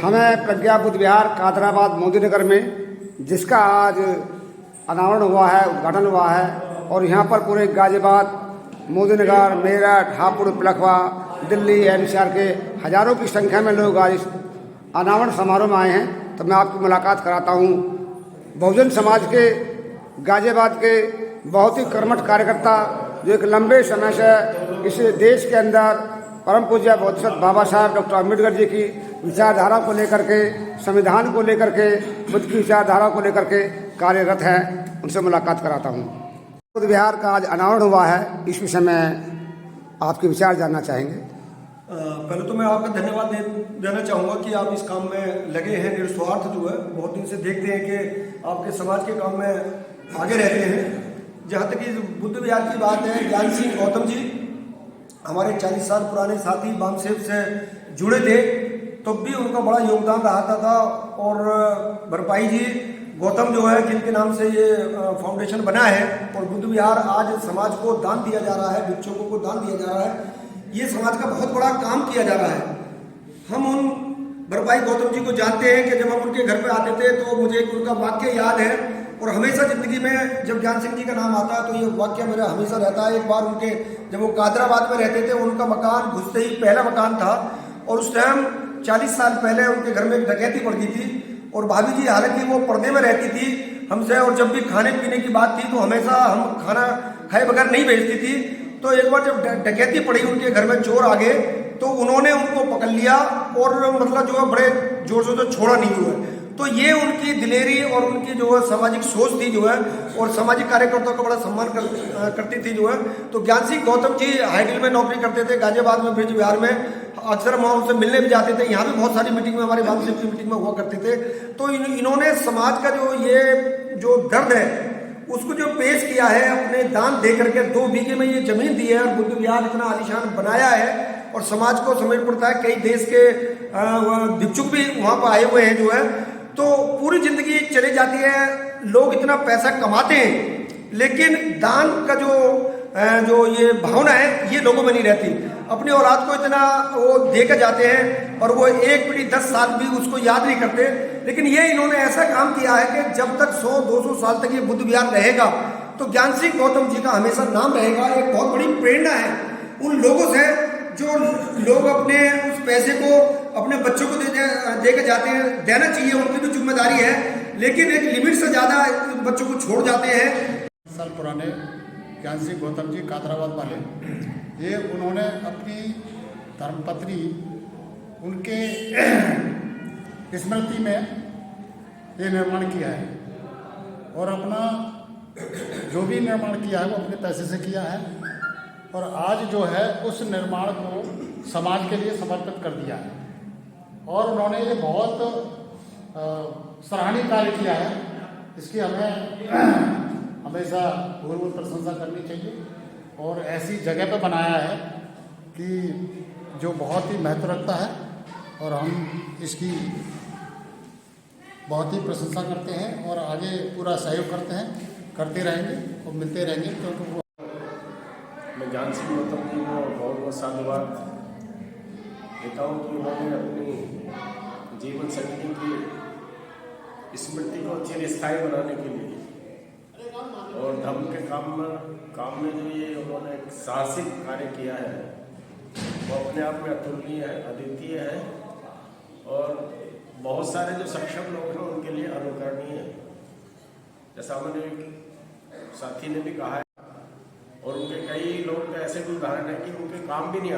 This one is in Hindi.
हमें प्रज्ञा बुद्ध विहार कादराबाद मोदी नगर में, जिसका आज अनावरण हुआ है, उद्घाटन हुआ है, और यहाँ पर पूरे गाजियाबाद, मोदी नगर, मेरठ, हापुड़, पिलखवा, दिल्ली, एनसीआर के हजारों की संख्या में लोग आज इस अनावरण समारोह में आए हैं। तो मैं आपकी मुलाकात कराता हूँ बहुजन समाज के गाजियाबाद के बहुत ही कर्मठ कार्यकर्ता, जो एक लंबे समय से इस देश के अंदर परम पूज्य बोधिसत्व बाबा साहब डॉक्टर अम्बेडकर जी की विचारधारा को लेकर के, संविधान को लेकर के, बुद्ध की विचारधारा को लेकर के कार्यरत हैं। उनसे मुलाकात कराता हूँ। बुद्ध विहार का आज अनावरण हुआ है, इस विषय में आपके विचार जानना चाहेंगे। पहले तो मैं आपका धन्यवाद देना चाहूँगा कि आप इस काम में लगे हैं, निस्वार्थ जो है। बहुत दिन से देखते हैं कि आपके समाज के काम में आगे रहते हैं। जहाँ तक कि बुद्ध विहार की बात है, ज्ञान सिंह गौतम जी हमारे 40 साल पुराने साथी बामसेव से जुड़े थे, तब भी उनका बड़ा योगदान रहा था। और भरपाई जी गौतम जो है, जिनके नाम से ये फाउंडेशन बना है, और बुद्ध विहार आज समाज को दान दिया जा रहा है, भिक्षुकों को दान दिया जा रहा है, ये समाज का बहुत बड़ा काम किया जा रहा है। हम उन भरपाई गौतम जी को जानते हैं कि जब हम उनके घर पे आते थे तो मुझे एक उनका वाक्य याद है, और हमेशा ज़िंदगी में जब ज्ञान सिंह जी का नाम आता है तो ये वाक्य मेरा हमेशा रहता है। एक बार उनके, जब वो कादराबाद में रहते थे, उनका मकान घुसते ही पहला मकान था, और उस टाइम 40 साल पहले उनके घर में एक डकैती पड़ गई थी। और भाभी जी हालांकि वो पर्दे में रहती थी हमसे, और जब भी खाने पीने की बात थी तो हमेशा हम खाना खाए बगैर नहीं भेजती थी। तो एक बार जब डकैती पड़ी, उनके घर में चोर आ गए, तो उन्होंने उनको पकड़ लिया, और मतलब जो है बड़े जोर से तो छोड़ा नहीं हुआ। तो ये उनकी दिलेरी और उनकी जो है सामाजिक सोच थी जो है, और सामाजिक कार्यकर्ताओं का बड़ा सम्मान करती थी जो है। तो ज्ञान सिंह गौतम जी हाईडिल में नौकरी करते थे, गाजियाबाद में, ब्रिज विहार में। अक्सर हम उनसे मिलने भी जाते थे, यहाँ भी बहुत सारी मीटिंग में, हमारी बामसेव की मीटिंग में हुआ करते थे। तो इन्होंने समाज का जो दर्द है उसको जो पेश किया है, अपने दान दे करके 2 बीघे में ये जमीन दी है, और बुद्ध विहार इतना आलीशान बनाया है, और समाज को समझ पड़ता है। कई देश के भिक्षुक भी वहाँ पर आए हुए हैं जो है। तो पूरी जिंदगी चली जाती है, लोग इतना पैसा कमाते हैं, लेकिन दान का जो ये भावना है, ये लोगों में नहीं रहती। अपनी औलाद को इतना वो देकर जाते हैं, और वो 1 पीढ़ी 10 साल भी उसको याद नहीं करते। लेकिन ये इन्होंने ऐसा काम किया है कि जब तक 100-200 साल तक ये बुद्ध विहार रहेगा, तो ज्ञान सिंह गौतम जी का हमेशा नाम रहेगा। एक बहुत बड़ी प्रेरणा है उन लोगों से, जो लोग अपने उस पैसे को अपने बच्चों को दे के जाते हैं। देना चाहिए, उनकी भी जिम्मेदारी है, लेकिन एक लिमिट से ज़्यादा बच्चों को छोड़ जाते हैं। साल पुराने ज्ञान सिंह गौतम जी कादराबाद वाले, ये उन्होंने अपनी धर्मपत्नी उनके स्मृति में ये निर्माण किया है, और अपना जो भी निर्माण किया है वो अपने पैसे से किया है, और आज जो है उस निर्माण को समाज के लिए समर्पित कर दिया है। और उन्होंने ये बहुत सराहनीय कार्य किया है। इसकी हमें हमेशा भूल प्रशंसा करनी चाहिए, और ऐसी जगह पर बनाया है कि जो बहुत ही महत्व रखता है, और हम इसकी बहुत ही प्रशंसा करते हैं, और आगे पूरा सहयोग करते रहेंगे और मिलते रहेंगे। क्योंकि मैं ज्ञान सिंह गौतम जी को बहुत बहुत साधुवाद देता हूँ कि उन्होंने अपनी जीवन शैली की स्मृति को चिरस्थायी बनाने के लिए और धर्म के काम में जो ये उन्होंने एक साहसिक कार्य किया है, वो अपने आप में अतुलनीय है, अद्वितीय है, और बहुत सारे जो सक्षम लोग हैं उनके लिए अनुकरणीय है। जैसा मैंने साथी ने भी कहा है, और उनके कई लोग ऐसे भी उदाहरण है कि उनके काम भी नहीं